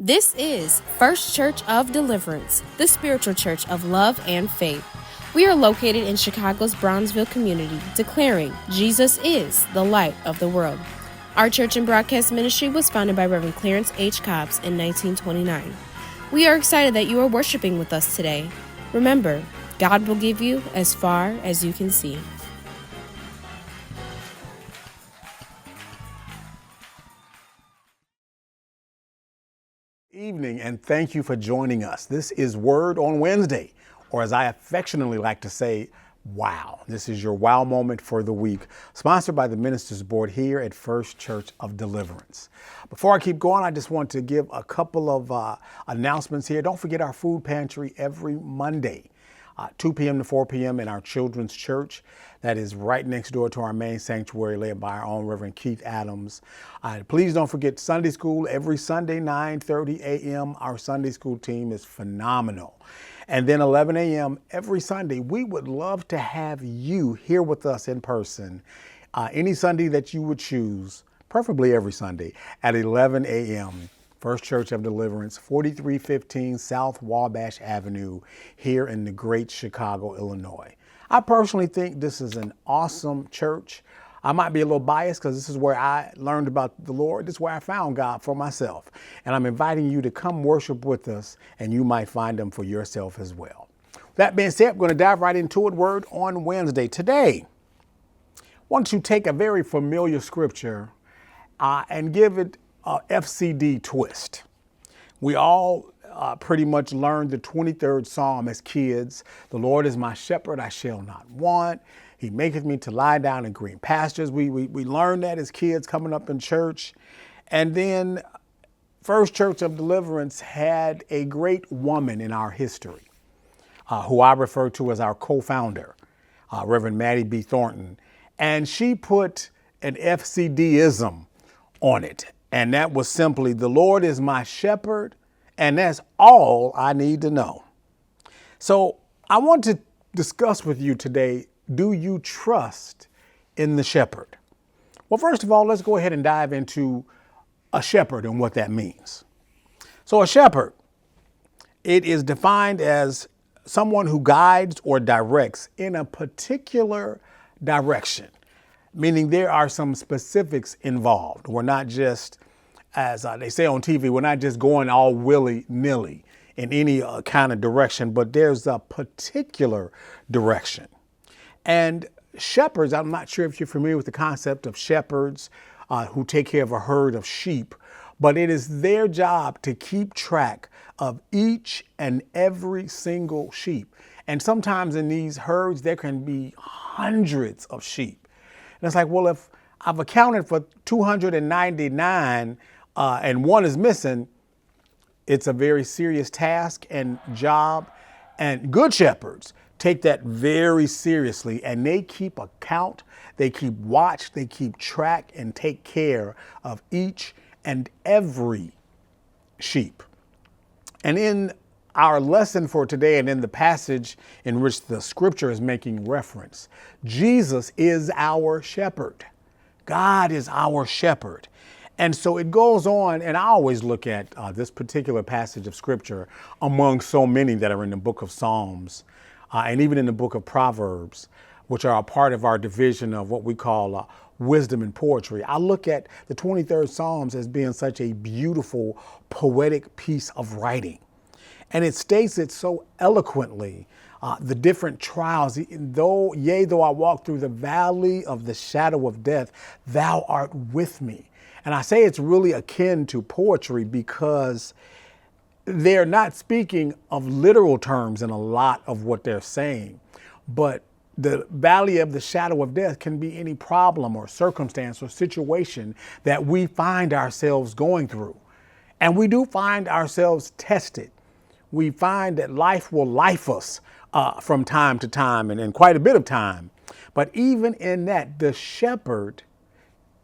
This is First Church of Deliverance, the spiritual church of love and faith. We are located in Chicago's Brownsville community, declaring Jesus is the light of the world. Our church and broadcast ministry was founded by Reverend Clarence H. Cobbs in 1929. We are excited that you are worshiping with us today. Remember, God will give you as far as you can see. Evening, and thank you for joining us. This is Word on Wednesday, or as I affectionately like to say, wow. This is your wow moment for the week, sponsored by the Ministers Board here at First Church of Deliverance. Before I keep going, I just want to give a couple of announcements here. Don't forget our food pantry every Monday, 2 p.m. to 4 p.m. in our children's church. That is right next door to our main sanctuary led by our own Reverend Keith Adams. Please don't forget Sunday school every Sunday, 9:30 a.m. Our Sunday school team is phenomenal. And then 11 a.m. every Sunday. We would love to have you here with us in person any Sunday that you would choose, preferably every Sunday at 11 a.m. First Church of Deliverance, 4315 South Wabash Avenue here in the great Chicago, Illinois. I personally think this is an awesome church. I might be a little biased because this is where I learned about the Lord. This is where I found God for myself. And I'm inviting you to come worship with us, and you might find him for yourself as well. That being said, I'm going to dive right into it. Word on Wednesday. Today, I want to take a very familiar scripture and give it a FCD twist. We all pretty much learned the 23rd Psalm as kids. The Lord is my shepherd, I shall not want. He maketh me to lie down in green pastures. We learned that as kids coming up in church. And then First Church of Deliverance had a great woman in our history, who I refer to as our co-founder, Reverend Maddie B. Thornton. And she put an FCD-ism on it. And that was simply, the Lord is my shepherd, and that's all I need to know. So I want to discuss with you today, do you trust in the shepherd? Well, first of all, let's go ahead and dive into a shepherd and what that means. So a shepherd, it is defined as someone who guides or directs in a particular direction, meaning there are some specifics involved. We're not just, as they say on TV, we're not just going all willy-nilly in any kind of direction, but there's a particular direction. And shepherds, I'm not sure if you're familiar with the concept of shepherds who take care of a herd of sheep, but it is their job to keep track of each and every single sheep. And sometimes in these herds, there can be hundreds of sheep. And it's like, well, if I've accounted for 299 and one is missing, it's a very serious task and job. And good shepherds take that very seriously, and they keep account, they keep watch, they keep track and take care of each and every sheep. And in our lesson for today, and in the passage in which the scripture is making reference, Jesus is our shepherd. God is our shepherd. And so it goes on, and I always look at this particular passage of scripture among so many that are in the book of Psalms and even in the book of Proverbs, which are a part of our division of what we call wisdom and poetry. I look at the 23rd Psalms as being such a beautiful, poetic piece of writing. And it states it so eloquently, the different trials. Though I walk through the valley of the shadow of death, thou art with me. And I say it's really akin to poetry because they're not speaking of literal terms in a lot of what they're saying. But the valley of the shadow of death can be any problem or circumstance or situation that we find ourselves going through. And we do find ourselves tested. We find that life will life us from time to time and in quite a bit of time. But even in that, the shepherd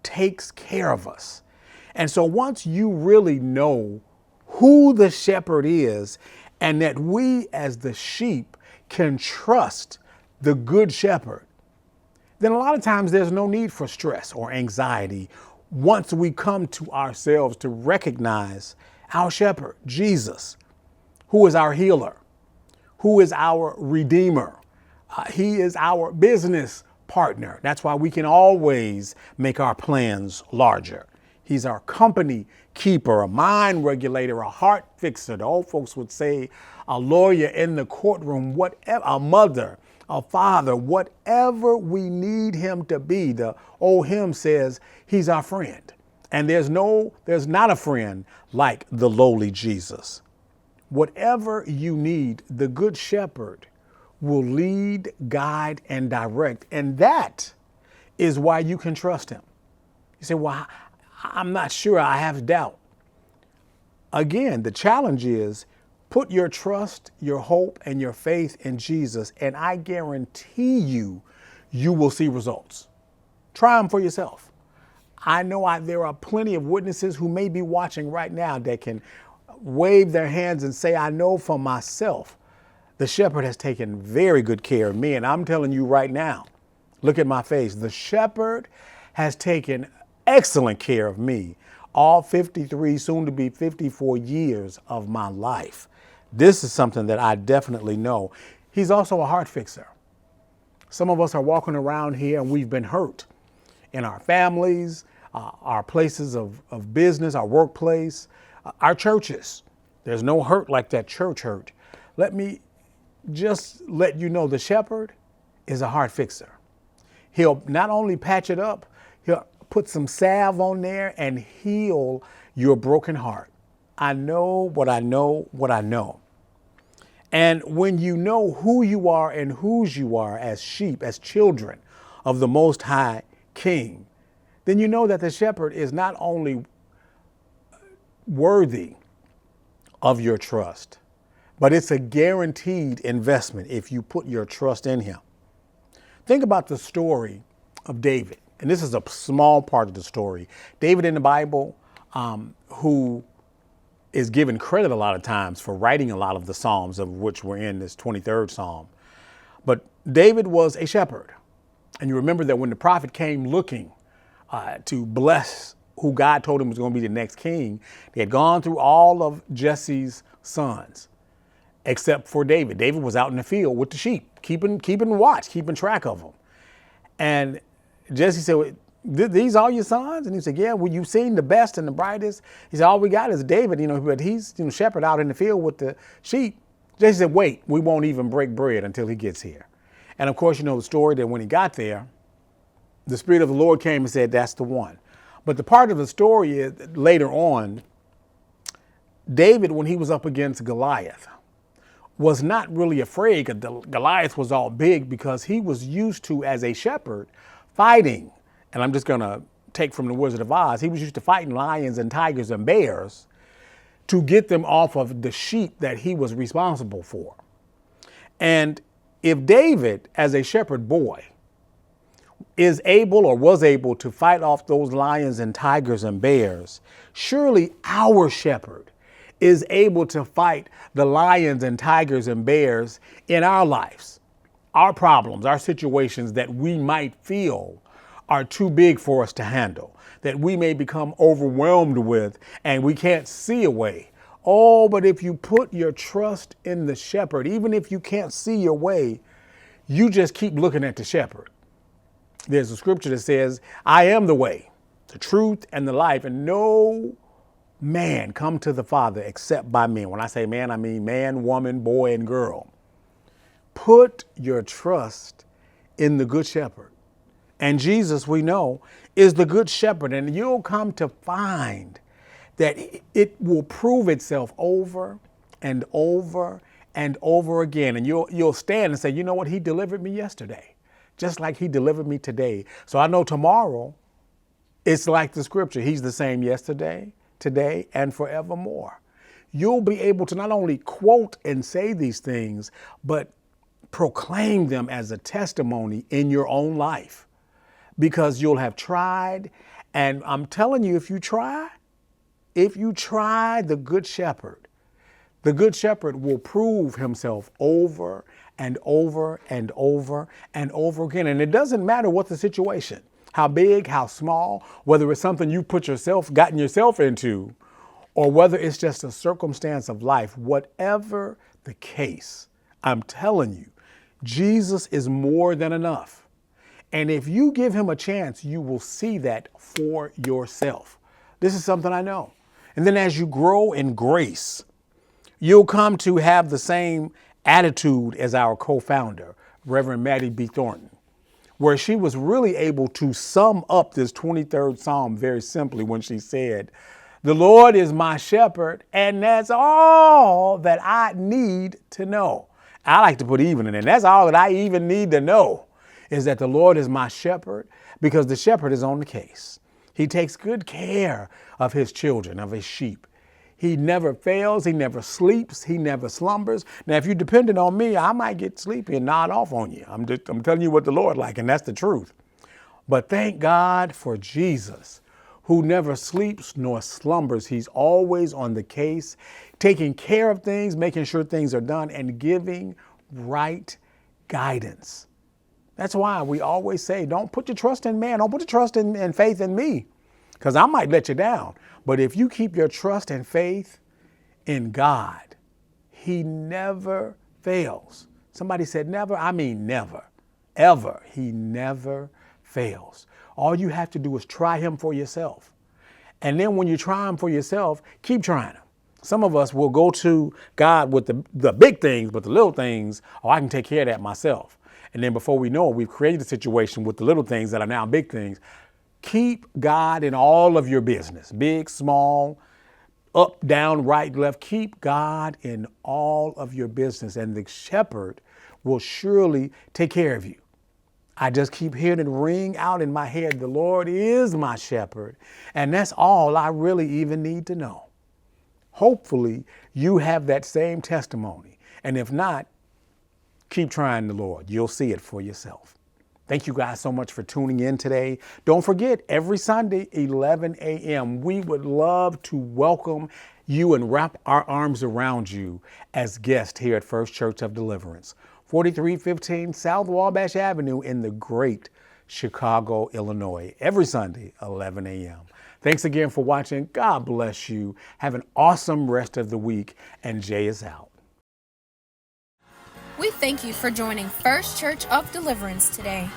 takes care of us. And so once you really know who the shepherd is and that we as the sheep can trust the good shepherd, then a lot of times there's no need for stress or anxiety once we come to ourselves to recognize our shepherd, Jesus, who is our healer, who is our redeemer. He is our business partner. That's why we can always make our plans larger. He's our company keeper, a mind regulator, a heart fixer. The old folks would say a lawyer in the courtroom, whatever, a mother, a father, whatever we need him to be. The old hymn says he's our friend. And there's not a friend like the lowly Jesus. Whatever you need, the Good Shepherd will lead, guide, and direct. And that is why you can trust him. You say, well, I'm not sure. I have doubt. Again, the challenge is put your trust, your hope, and your faith in Jesus, and I guarantee you, you will see results. Try them for yourself. I know there are plenty of witnesses who may be watching right now that can wave their hands and say, I know for myself, the shepherd has taken very good care of me. And I'm telling you right now, look at my face. The shepherd has taken excellent care of me all 53, soon to be 54 years of my life. This is something that I definitely know. He's also a heart fixer. Some of us are walking around here and we've been hurt in our families, our places of business, our workplace, our churches. There's no hurt like that church hurt. Let me just let you know the shepherd is a heart fixer. He'll not only patch it up, he'll put some salve on there and heal your broken heart. I know what I know, what I know. And when you know who you are and whose you are as sheep, as children of the Most High King, then you know that the shepherd is not only worthy of your trust, but it's a guaranteed investment if you put your trust in him. Think about the story of David. And this is a small part of the story. David in the Bible, who is given credit a lot of times for writing a lot of the Psalms, of which we're in this 23rd Psalm. But David was a shepherd. And you remember that when the prophet came looking to bless who God told him was going to be the next king, they had gone through all of Jesse's sons, except for David. David was out in the field with the sheep, keeping watch, keeping track of them. And Jesse said, well, these all your sons? And he said, yeah, well, you've seen the best and the brightest. He said, all we got is David, but he's shepherd out in the field with the sheep. Jesse said, wait, we won't even break bread until he gets here. And of course, you know the story that when he got there, the Spirit of the Lord came and said, that's the one. But the part of the story is later on, David, when he was up against Goliath, was not really afraid because Goliath was all big because he was used to, as a shepherd, fighting. And I'm just going to take from the Wizard of Oz. He was used to fighting lions and tigers and bears to get them off of the sheep that he was responsible for. And if David, as a shepherd boy, is able or was able to fight off those lions and tigers and bears, surely our shepherd is able to fight the lions and tigers and bears in our lives, our problems, our situations that we might feel are too big for us to handle, that we may become overwhelmed with and we can't see a way. Oh, but if you put your trust in the shepherd, even if you can't see your way, you just keep looking at the shepherd. There's a scripture that says, I am the way, the truth, and the life, and no man come to the Father except by me. When I say man, I mean man, woman, boy, and girl. Put your trust in the Good Shepherd. And Jesus, we know, is the Good Shepherd, and you'll come to find that it will prove itself over and over and over again. And you'll stand and say, you know what, he delivered me yesterday, just like he delivered me today. So I know tomorrow it's like the scripture. He's the same yesterday, today, and forevermore. You'll be able to not only quote and say these things, but proclaim them as a testimony in your own life, because you'll have tried. And I'm telling you, if you try the Good Shepherd will prove himself over and over and over and over again. And it doesn't matter what the situation, how big, how small, whether it's something you gotten yourself into, or whether it's just a circumstance of life, whatever the case, I'm telling you, Jesus is more than enough. And if you give him a chance, you will see that for yourself. This is something I know. And then as you grow in grace, you'll come to have the same attitude as our co-founder, Reverend Maddie B. Thornton, where she was really able to sum up this 23rd Psalm very simply when she said, "The Lord is my shepherd, and that's all that I need to know." I like to put even in it. That's all that I even need to know is that the Lord is my shepherd, because the shepherd is on the case. He takes good care of his children, of his sheep. He never fails. He never sleeps. He never slumbers. Now, if you depended on me, I might get sleepy and nod off on you. I'm telling you what the Lord like, and that's the truth. But thank God for Jesus, who never sleeps nor slumbers. He's always on the case, taking care of things, making sure things are done, and giving right guidance. That's why we always say, don't put your trust in man. Don't put your trust and faith in me, because I might let you down. But if you keep your trust and faith in God, he never fails. Somebody said never. I mean never, ever. He never fails. All you have to do is try him for yourself. And then when you try him for yourself, keep trying him. Some of us will go to God with the big things, but the little things, oh, I can take care of that myself. And then before we know it, we've created a situation with the little things that are now big things. Keep God in all of your business, big, small, up, down, right, left. Keep God in all of your business, and the shepherd will surely take care of you. I just keep hearing it ring out in my head, the Lord is my shepherd, and that's all I really even need to know. Hopefully, you have that same testimony, and if not, keep trying the Lord. You'll see it for yourself. Thank you guys so much for tuning in today. Don't forget, every Sunday, 11 a.m., we would love to welcome you and wrap our arms around you as guests here at First Church of Deliverance, 4315 South Wabash Avenue in the great Chicago, Illinois, every Sunday, 11 a.m. Thanks again for watching. God bless you. Have an awesome rest of the week, and Jay is out. We thank you for joining First Church of Deliverance today.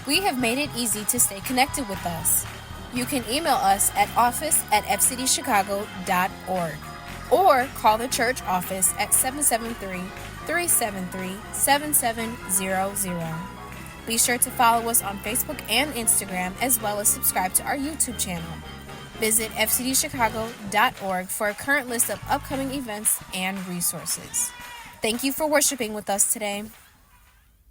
We have made it easy to stay connected with us. You can email us at office@fcdchicago.org or call the church office at 773-373-7700. Be sure to follow us on Facebook and Instagram, as well as subscribe to our YouTube channel. Visit fcdchicago.org for a current list of upcoming events and resources. Thank you for worshiping with us today.